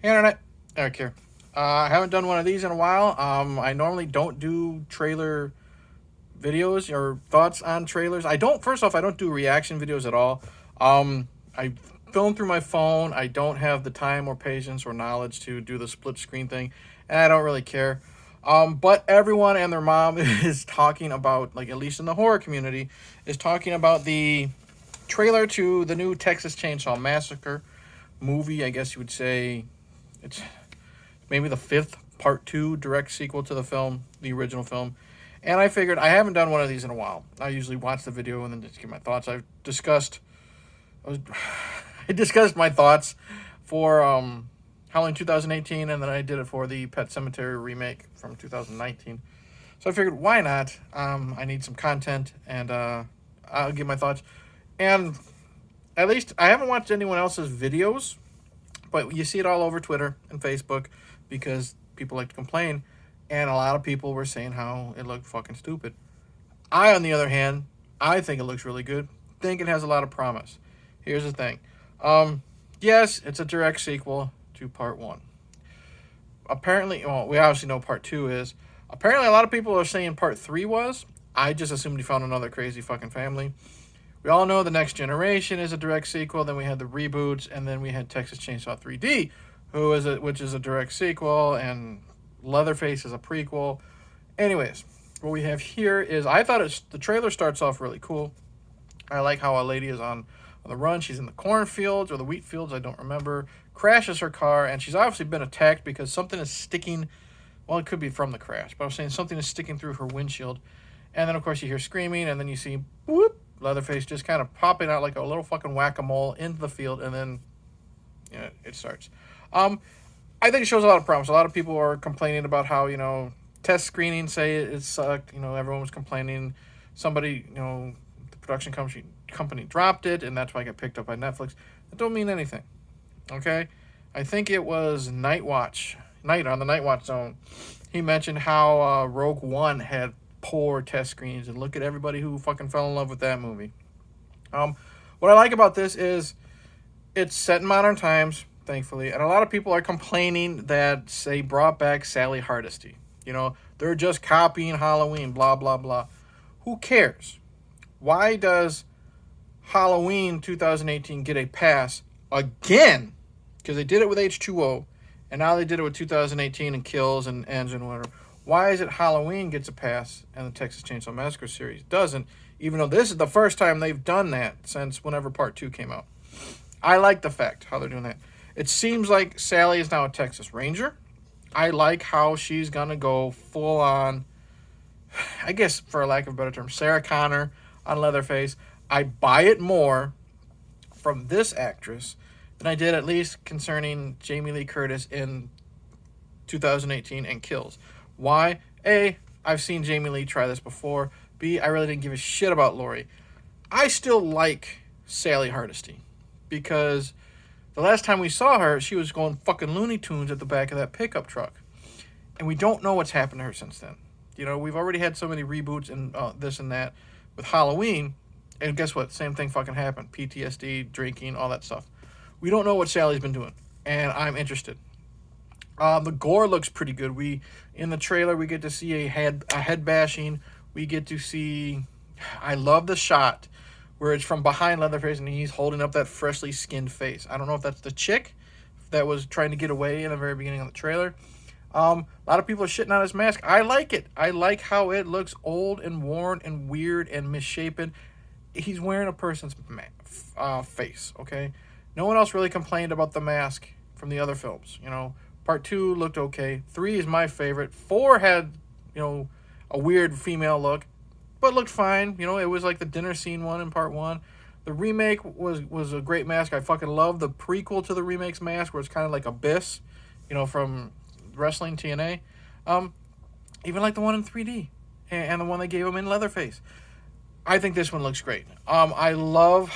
Hey, Internet. Eric here. I haven't done one of these in a while. I normally don't do trailer videos or thoughts on trailers. I don't. First off, I don't do reaction videos at all. I film through my phone. I don't have the time or patience or knowledge to do the split screen thing, and I don't really care. But everyone and their mom is talking about, like at least in the horror community, is talking about the trailer to the new Texas Chainsaw Massacre movie. I guess you would say it's maybe the fifth part two direct sequel to the film, the original film. And I figured I haven't done one of these in a while. I usually watch the video and then just give my thoughts. I, was, I discussed my thoughts for Halloween 2018, and then I did it for the Pet Cemetery remake from 2019. So I figured, why not? I need some content, and I'll give my thoughts. And at least I haven't watched anyone else's videos, but you see it all over Twitter and Facebook because people like to complain, and a lot of people were saying how it looked fucking stupid. I, on the other hand, I think it looks really good. Think it has a lot of promise. Here's the thing. Yes, it's a direct sequel to part one. Apparently, well, we obviously know part two is. Apparently, a lot of people are saying part three was. I just assumed he found another crazy fucking family. We all know the Next Generation is a direct sequel. Then we had the reboots, and then we had Texas Chainsaw 3D, which is a direct sequel, and Leatherface is a prequel. Anyways, what we have here is the trailer starts off really cool. I like how a lady is on the run. She's in the cornfields or the wheat fields, I don't remember. Crashes her car, and she's obviously been attacked because something is sticking. Well, it could be from the crash, but I'm saying something is sticking through her windshield. And then, of course, you hear screaming, and then you see, whoop, Leatherface just kind of popping out like a little fucking whack-a-mole into the field, and then it starts. I think it shows a lot of promise. A lot of people are complaining about how, test screenings say it sucked. Everyone was complaining. Somebody, the production company dropped it, and that's why it got picked up by Netflix. That don't mean anything, okay? I think it was Night on the Night Watch Zone. He mentioned how Rogue One had poor test screens, and look at everybody who fucking fell in love with that movie. What I like about this is it's set in modern times, thankfully, and a lot of people are complaining that they brought back Sally Hardesty. They're just copying Halloween, blah, blah, blah. Who cares? Why does Halloween 2018 get a pass again? Because they did it with H2O, and now they did it with 2018 and Kills and Ends and whatever. Why is it Halloween gets a pass and the Texas Chainsaw Massacre series doesn't, even though this is the first time they've done that since whenever part 2 came out? I like the fact how they're doing that. It seems like Sally is now a Texas Ranger. I like how she's going to go full on, I guess for lack of a better term, Sarah Connor on Leatherface. I buy it more from this actress than I did at least concerning Jamie Lee Curtis in 2018 and Kills. Why? A, I've seen Jamie Lee try this before. B, I really didn't give a shit about Laurie. I still like Sally Hardesty because the last time we saw her, she was going fucking Looney Tunes at the back of that pickup truck. And we don't know what's happened to her since then. We've already had so many reboots and this and that with Halloween. And guess what? Same thing fucking happened. PTSD, drinking, all that stuff. We don't know what Sally's been doing. And I'm interested. The gore looks pretty good. In the trailer, we get to see a head bashing. We get to see... I love the shot where it's from behind Leatherface and he's holding up that freshly skinned face. I don't know if that's the chick that was trying to get away in the very beginning of the trailer. A lot of people are shitting on his mask. I like it. I like how it looks old and worn and weird and misshapen. He's wearing a person's face, okay? No one else really complained about the mask from the other films, Part 2 looked okay. 3 is my favorite. 4 had, a weird female look, but looked fine. It was like the dinner scene one in part 1. The remake was a great mask. I fucking love the prequel to the remake's mask where it's kind of like Abyss, from Wrestling TNA. Even like the one in 3D and the one they gave him in Leatherface. I think this one looks great. I love...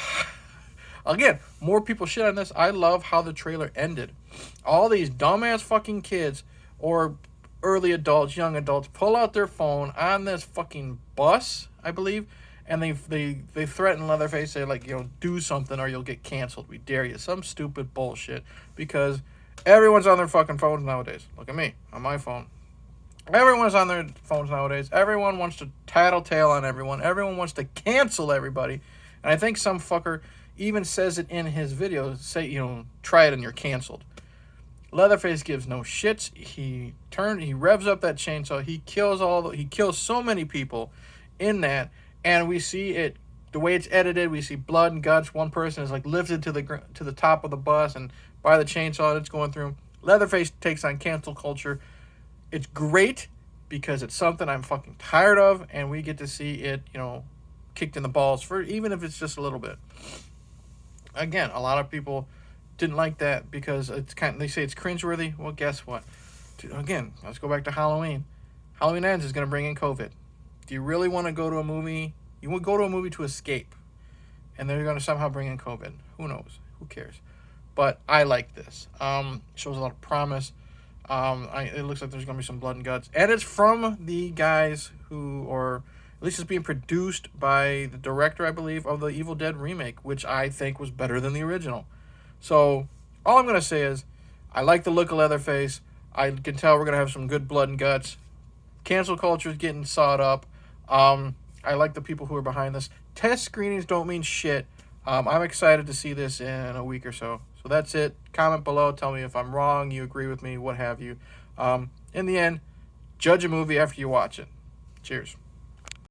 Again, more people shit on this. I love how the trailer ended. All these dumbass fucking kids or early adults, young adults, pull out their phone on this fucking bus, I believe, and they threaten Leatherface, say, like, do something or you'll get canceled. We dare you. Some stupid bullshit because Everyone's on their fucking phones nowadays. Look at me on my phone. Everyone's on their phones nowadays. Everyone wants to tattletale on everyone. Everyone wants to cancel everybody. And I think some fucker even says it in his videos. Say, try it and you're canceled. Leatherface gives no shits. He revs up that chainsaw. He kills so many people in that, and we see it the way it's edited. We see blood and guts. One person is like lifted to the top of the bus, and by the chainsaw that's going through. Leatherface takes on cancel culture. It's great because it's something I'm fucking tired of, and we get to see it, kicked in the balls for even if it's just a little bit. Again, a lot of people didn't like that because they say it's cringeworthy. Well, guess what? Again, let's go back to Halloween. Halloween Ends is going to bring in COVID. Do you really want to go to a movie? You want to go to a movie to escape, and they're going to somehow bring in COVID. Who knows? Who cares? But I like this. Shows a lot of promise. It looks like there's going to be some blood and guts. And it's from the guys or at least it's being produced by the director, I believe, of the Evil Dead remake, which I think was better than the original. So all I'm going to say is I like the look of Leatherface. I can tell we're going to have some good blood and guts. Cancel culture is getting sawed up. I like the people who are behind this. Test screenings don't mean shit. I'm excited to see this in a week or so. So that's it. Comment below. Tell me if I'm wrong, you agree with me, what have you. In the end, judge a movie after you watch it. Cheers.